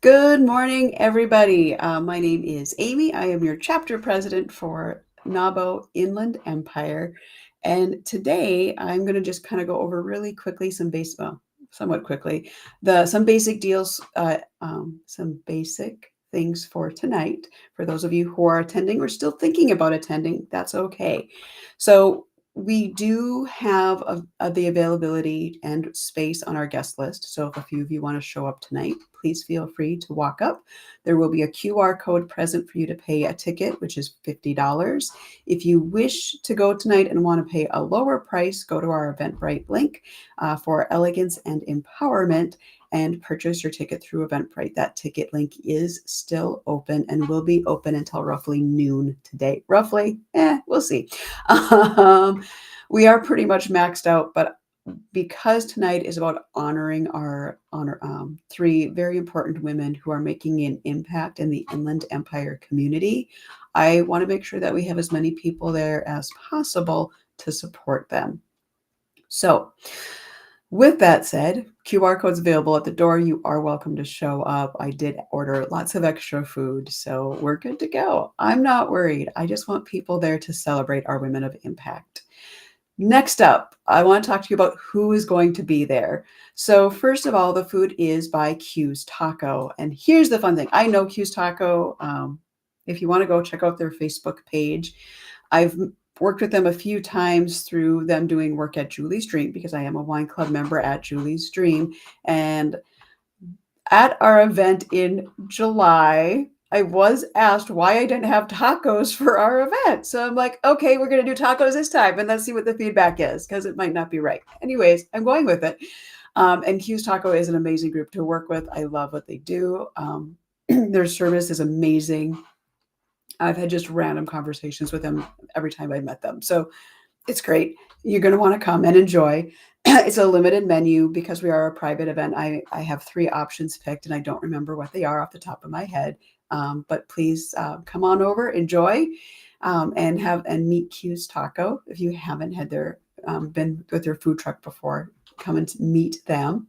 Good morning, everybody. My name is Amy. I am your chapter president for NAWBO Inland Empire. And today I'm going to just kind of go over really quickly somewhat quickly, some basic deals, some basic things for tonight. For those of you who are attending or still thinking about attending, that's okay. So we do have the availability and space on our guest list. So if a few of you want to show up tonight, please feel free to walk up. There will be a QR code present for you to pay a ticket, which is $50. If you wish to go tonight and want to pay a lower price, go to our Eventbrite link for Elegance and Empowerment and purchase your ticket through Eventbrite. That ticket link is still open and will be open until roughly noon today. Roughly, we'll see. We are pretty much maxed out, but because tonight is about honoring our three very important women who are making an impact in the Inland Empire community, I want to make sure that we have as many people there as possible to support them. So with that said, QR code's available at the door. You are welcome to show up. I did order lots of extra food, so we're good to go. I'm not worried. I just want people there to celebrate our women of impact. Next up, I want to talk to you about who is going to be there. So first of all, the food is by Q's Taco. And here's the fun thing. I know Q's Taco. If you want to go check out their Facebook page, I've worked with them a few times through them doing work at Julie's Dream because I am a wine club member at Julie's Dream. And at our event in July, I was asked why I didn't have tacos for our event. So I'm like, okay, we're going to do tacos this time and let's see what the feedback is because it might not be right. Anyways, I'm going with it. And Q's Taco is an amazing group to work with. I love what they do. Their service is amazing. I've had just random conversations with them every time I met them. So it's great. You're going to want to come and enjoy. It's a limited menu because we are a private event. I have 3 options picked and I don't remember what they are off the top of my head. But please come on over, enjoy, and meet Q's Taco. If you haven't had been with their food truck before, come and meet them.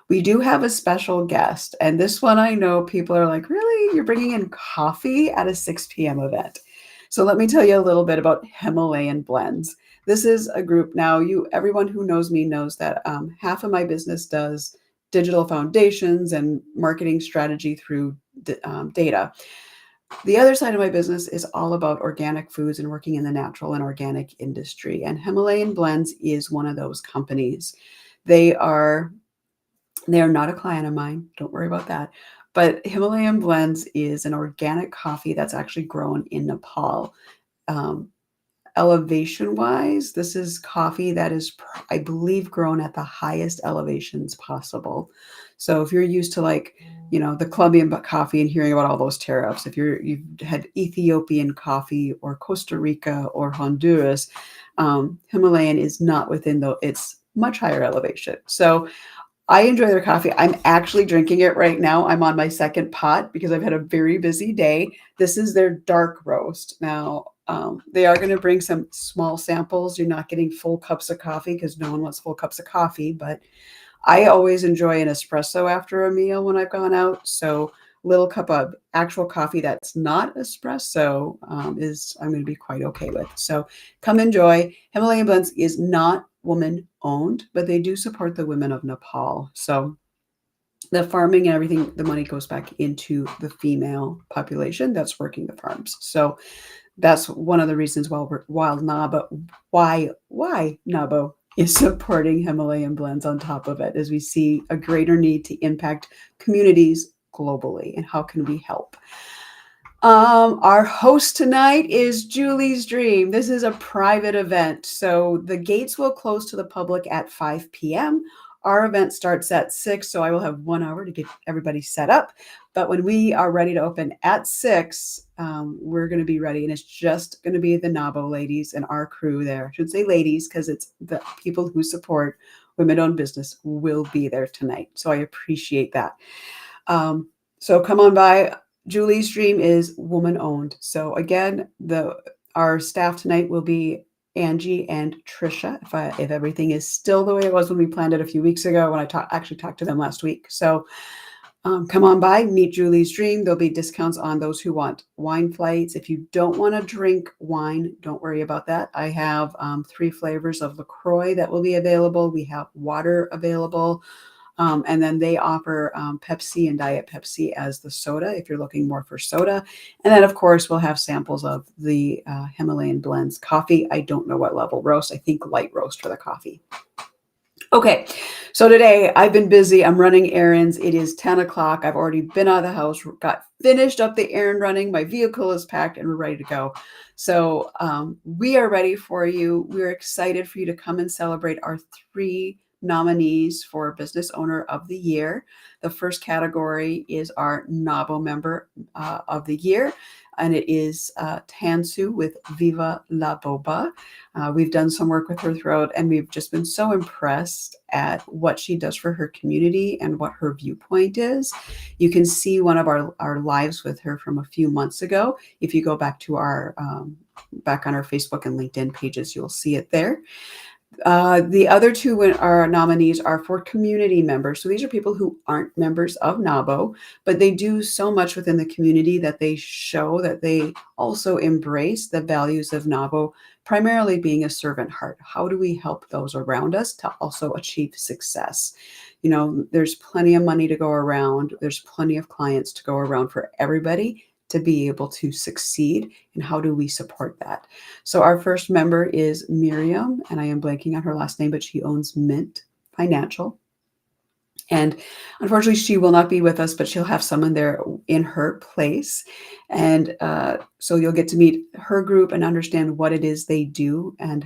We do have a special guest, and this one I know people are like, really? You're bringing in coffee at a 6 p.m. event? So let me tell you a little bit about Himalayan Blends. This is a group now. Everyone who knows me knows that half of my business does digital foundations and marketing strategy through data. The other side of my business is all about organic foods and working in the natural and organic industry. And Himalayan Blends is one of those companies. They are not a client of mine. Don't worry about that. But Himalayan Blends is an organic coffee that's actually grown in Nepal. Elevation wise, this is coffee that is, I believe, grown at the highest elevations possible. So if you're used to the Colombian coffee and hearing about all those tariffs, if you've had Ethiopian coffee or Costa Rica or Honduras, Himalayan is not within it's much higher elevation. So I enjoy their coffee. I'm actually drinking it right now. I'm on my second pot because I've had a very busy day. This is their dark roast. Now, they are going to bring some small samples. You're not getting full cups of coffee because no one wants full cups of coffee, but I always enjoy an espresso after a meal when I've gone out. So little cup of actual coffee that's not espresso I'm going to be quite okay with. So come enjoy. Himalayan Blends is not woman owned, but they do support the women of Nepal. So the farming and everything, the money goes back into the female population that's working the farms. So that's one of the reasons why NAWBO is supporting Himalayan Blends on top of it, as we see a greater need to impact communities globally. And how can we help? Our host tonight is Julie's Dream. This is a private event, so the gates will close to the public at 5 p.m. Our event starts at 6, so I will have 1 hour to get everybody set up. But when we are ready to open at 6, we're going to be ready, and it's just going to be the NAWBO ladies and our crew there. I should say ladies because it's the people who support women-owned business will be there tonight. So I appreciate that. So come on by. Julie's Dream is woman-owned. So again, our staff tonight will be Angie and Trisha, if everything is still the way it was when we planned it a few weeks ago, when I actually talked to them last week. So Come on by, meet Julie's Dream. There'll be discounts on those who want wine flights. If you don't want to drink wine, don't worry about that. I have 3 flavors of LaCroix that will be available. We have water available. And then they offer Pepsi and Diet Pepsi as the soda if you're looking more for soda. And then, of course, we'll have samples of the Himalayan blends coffee. I don't know what level roast. I think light roast for the coffee. Okay, so today I've been busy. I'm running errands. It is 10 o'clock. I've already been out of the house, got finished up the errand running. My vehicle is packed and we're ready to go. So we are ready for you. We're excited for you to come and celebrate our 3 nominees for Business Owner of the Year. The first category is our NAWBO Member of the Year, and it is Tansu with Viva la Boba. We've done some work with her throughout, and we've just been so impressed at what she does for her community and what her viewpoint is. You can see one of our lives with her from a few months ago. If you go back to our back on our Facebook and LinkedIn pages, you'll see it there. The other 2 our nominees are for community members. So these are people who aren't members of NAWBO, but they do so much within the community that they show that they also embrace the values of NAWBO, primarily being a servant heart. How do we help those around us to also achieve success? You know, there's plenty of money to go around. There's plenty of clients to go around for everybody to be able to succeed. And how do we support that? So our first member is Miriam, and I am blanking on her last name, but she owns Mint Financial. And unfortunately, she will not be with us, but she'll have someone there in her place. And so you'll get to meet her group and understand what it is they do, and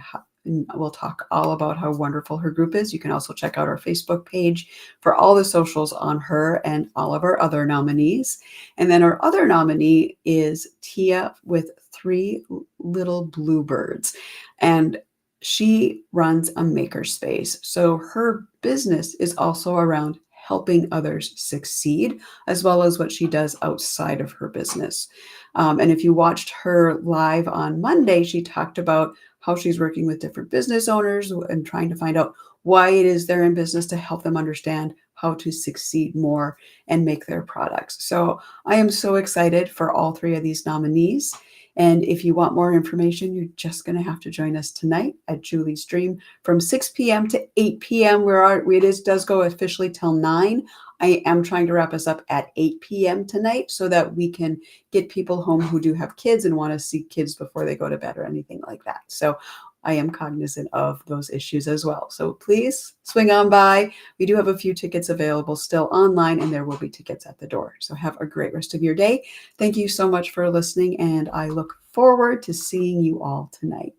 we'll talk all about how wonderful her group is. You can also check out our Facebook page for all the socials on her and all of our other nominees. And then our other nominee is Tia with 3 Little Bluebirds. And she runs a makerspace. So her business is also around helping others succeed, as well as what she does outside of her business. And if you watched her live on Monday, she talked about how she's working with different business owners and trying to find out why it is they're in business to help them understand how to succeed more and make their products. So I am so excited for all 3 of these nominees. And if you want more information, you're just going to have to join us tonight at Julie's Dream from 6 p.m. to 8 p.m. where it does go officially till 9. I am trying to wrap us up at 8 p.m. tonight so that we can get people home who do have kids and want to see kids before they go to bed or anything like that. So I am cognizant of those issues as well. So please swing on by. We do have a few tickets available still online, and there will be tickets at the door. So have a great rest of your day. Thank you so much for listening, and I look forward to seeing you all tonight.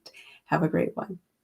Have a great one.